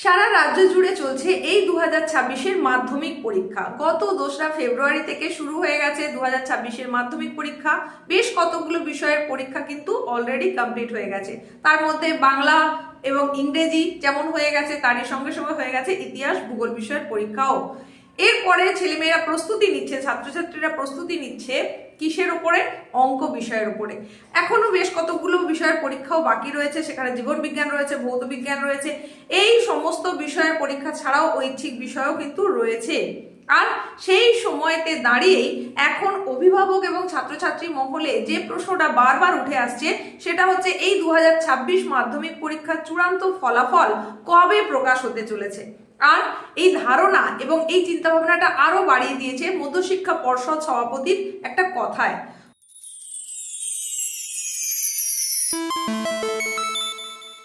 সারা রাজ্য জুড়ে চলছে এই 2026-এর মাধ্যমিক পরীক্ষা। গত 2রা ফেব্রুয়ারি থেকে শুরু হয়ে গেছে 2026-এর মাধ্যমিক পরীক্ষা। বেশ কতগুলো বিষয়ের পরীক্ষা কিন্তু অলরেডি কমপ্লিট হয়ে গেছে। তার মধ্যে বাংলা এবং ইংরেজি যেমন হয়ে গেছে, তারই সঙ্গে সঙ্গে হয়ে গেছে ইতিহাস ভূগোল বিষয়ের পরীক্ষাও। এরপরে ছেলেমেয়েরা প্রস্তুতি নিচ্ছে, ছাত্রছাত্রীরা প্রস্তুতি নিচ্ছে কিসের উপরে? অঙ্ক বিষয়ের উপরে। এখনো বেশ কতগুলো বিষয়ের পরীক্ষাও বাকি রয়েছে, সেখানে জীবন বিজ্ঞান রয়েছে, ভৌত বিজ্ঞান রয়েছে। এই সমস্ত বিষয়ের পরীক্ষা ছাড়াও ঐচ্ছিক বিষয়ও কিন্তু রয়েছে। আর সেই সময়তে দাঁড়িয়েই এখন অভিভাবক এবং ছাত্রছাত্রী মহলে যে প্রশ্নটা বারবার উঠে আসছে সেটা হচ্ছে এই 2026 মাধ্যমিক পরীক্ষার চূড়ান্ত ফলাফল কবে প্রকাশ হতে চলেছে। আর এই ধারণা এবং এই চিন্তাভাবনাটা আরো বাড়িয়ে দিয়েছে মধ্যশিক্ষা পর্ষদ সভাপতির একটা কথায়।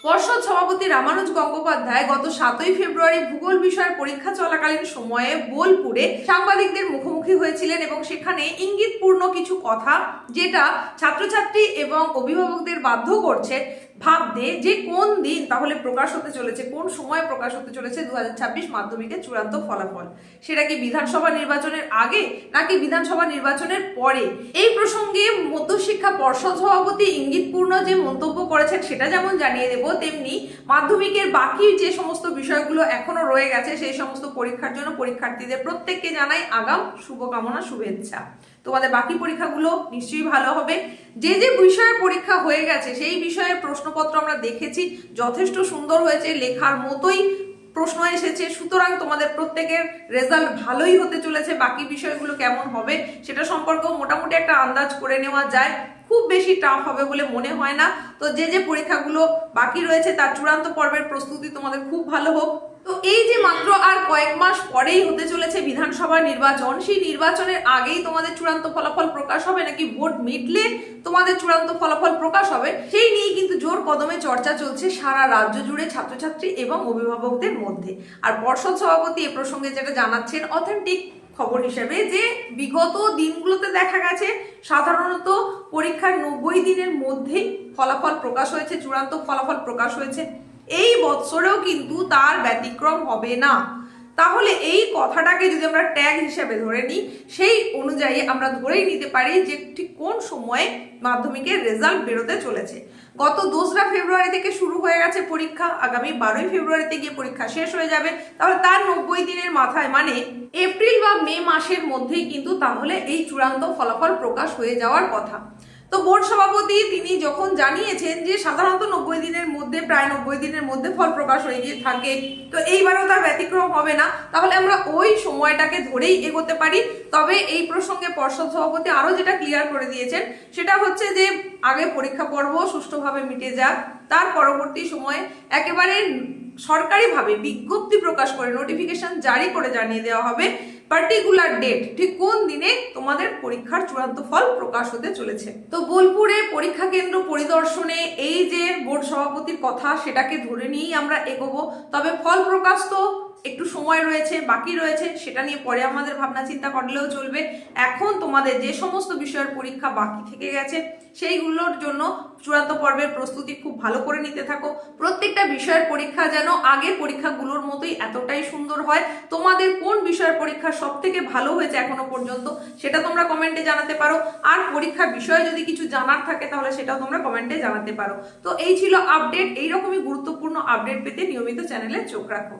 পর্ষদ সভাপতি রামানুজ গঙ্গোপাধ্যায় গত 7ই ফেব্রুয়ারি ভূগোল বিষয়ের পরীক্ষা চলাকালীন সময়ে বোলপুরে সাংবাদিকদের মুখোমুখি হয়েছিলেন এবং সেখানে ইঙ্গিতপূর্ণ কিছু কথা, যেটা ছাত্রছাত্রী এবং অভিভাবকদের বাধ্য করছে ভাবতে যে কোন দিন তাহলে প্রকাশ হতে চলেছে, কোন সময় প্রকাশ হতে চলেছে 2026 মাধ্যমিকের চূড়ান্ত ফলাফল। সেটা কি বিধানসভা নির্বাচনের আগে নাকি বিধানসভা নির্বাচনের পরে? এই প্রসঙ্গে মধ্যশিক্ষা পর্ষদ সভাপতি ইঙ্গিতপূর্ণ যে মন্তব্য করেছেন সেটা যেমন জানিয়ে দেব, তেমনি মাধ্যমিকের বাকি যে সমস্ত বিষয়গুলো এখনো রয়ে গেছে সেই সমস্ত পরীক্ষার জন্য পরীক্ষার্থীদের প্রত্যেককে জানাই আগাম শুভকামনা, শুভেচ্ছা। তোমাদের বাকি পরীক্ষাগুলো নিশ্চয়ই ভালো হবে। যে যে বিষয়ের পরীক্ষা হয়ে গেছে সেই বিষয়ের প্রশ্নপত্র আমরা দেখেছি, যথেষ্ট সুন্দর হয়েছে, লেখার মতোই প্রশ্ন এসেছে। সুতরাং তোমাদের প্রত্যেকের রেজাল্ট ভালোই হতে চলেছে। বাকি বিষয়গুলো কেমন হবে সেটা সম্পর্কেও মোটামুটি একটা আন্দাজ করে নেওয়া যায়। খুব বেশি টাফ হবে বলে মনে হয় না। তো যে যে পরীক্ষাগুলো বাকি রয়েছে তার চূড়ান্ত পর্বের প্রস্তুতি তোমাদের খুব ভালো হোক। তো এই যে মাত্র আর কয়েক মাস পরেই হতে চলেছে বিধানসভা নির্বাচন, সেই নির্বাচনের আগেই তোমাদের চূড়ান্ত ফলাফল প্রকাশ হবে নাকি ভোট মিটলে তোমাদের চূড়ান্ত ফলাফল প্রকাশ হবে, সেই নিয়ে কিন্তু জোর কদমে চর্চা চলছে সারা রাজ্য জুড়ে ছাত্রছাত্রী এবং অভিভাবকদের মধ্যে। আর পর্ষদ সভাপতি এ প্রসঙ্গে যেটা জানাচ্ছেন অথেন্টিক খবর হিসেবে, যে বিগত দিনগুলোতে দেখা গেছে সাধারণত পরীক্ষার 90 দিনের মধ্যেই ফলাফল প্রকাশ হয়েছে, চূড়ান্ত ফলাফল প্রকাশ হয়েছে। এই বছরেও কিন্তু তার ব্যতিক্রম হবে না। তাহলে এই কথাটাকে যদি আমরা ট্যাগ হিসেবে ধরে নিই, সেই অনুযায়ী আমরা ধরেই নিতে পারি যে ঠিক কোন সময়ে মাধ্যমিকের রেজাল্ট বেরোতে চলেছে। গত 2রা ফেব্রুয়ারি থেকে শুরু হয়ে গেছে পরীক্ষা, আগামী 12ই ফেব্রুয়ারিতে গিয়ে পরীক্ষা শেষ হয়ে যাবে। তাহলে তার 90 দিনের মাথায় মানে এপ্রিল বা মে মাসের মধ্যেই কিন্তু তাহলে এই চূড়ান্ত ফলাফল প্রকাশ হয়ে যাওয়ার কথা। তো বোর্ড সভাপতি তিনি যখন জানিয়েছেন যে সাধারণত 90 দিনের মধ্যে, প্রায় 90 দিনের মধ্যে ফল প্রকাশ হয়ে গিয়ে থাকে, তো এইবারও তার ব্যতিক্রম হবে না। তাহলে আমরা ওই সময়টাকে ধরেই এগোতে পারি। তবে এই প্রসঙ্গে পর্ষদ সভাপতি আরো যেটা ক্লিয়ার করে দিয়েছেন সেটা হচ্ছে যে আগে পরীক্ষা পর্ব সুষ্ঠুভাবে মিটে যাক, তার পরবর্তী সময়ে একেবারে সরকারিভাবে বিজ্ঞপ্তি প্রকাশ করে নোটিফিকেশন জারি করে জানিয়ে দেওয়া হবে পার্টিকুলার ডেট, ঠিক কোন দিনে তোমাদের পরীক্ষার চূড়ান্ত ফল প্রকাশ হতে চলেছে। তো বোলপুরে পরীক্ষা কেন্দ্র পরিদর্শনে এই যে বোর্ড সভাপতির কথা, সেটাকে ধরে নিয়েই আমরা এগোবো। তবে ফল প্রকাশ তো একটু সময় রয়েছে, বাকি রয়েছে, সেটা নিয়ে পরে আমাদের ভাবনা চিন্তা করলেও চলবে। এখন তোমাদের যে সমস্ত বিষয়ের পরীক্ষা বাকি থেকে গেছে সেইগুলোর জন্য চূড়ান্ত পর্বের প্রস্তুতি খুব ভালো করে নিতে থাকো। প্রত্যেকটা বিষয়ের পরীক্ষা যেন আগের পরীক্ষাগুলোর মতোই এতটাই সুন্দর হয়। তোমাদের কোন বিষয়ের পরীক্ষা সব থেকে ভালো হয়েছে এখনো পর্যন্ত সেটা তোমরা কমেন্টে জানাতে পারো। আর পরীক্ষার বিষয়ে যদি কিছু জানার থাকে তাহলে সেটাও তোমরা কমেন্টে জানাতে পারো। তো এই ছিল আপডেট। এইরকমই গুরুত্বপূর্ণ আপডেট পেতে নিয়মিত চ্যানেলে চোখ রাখো।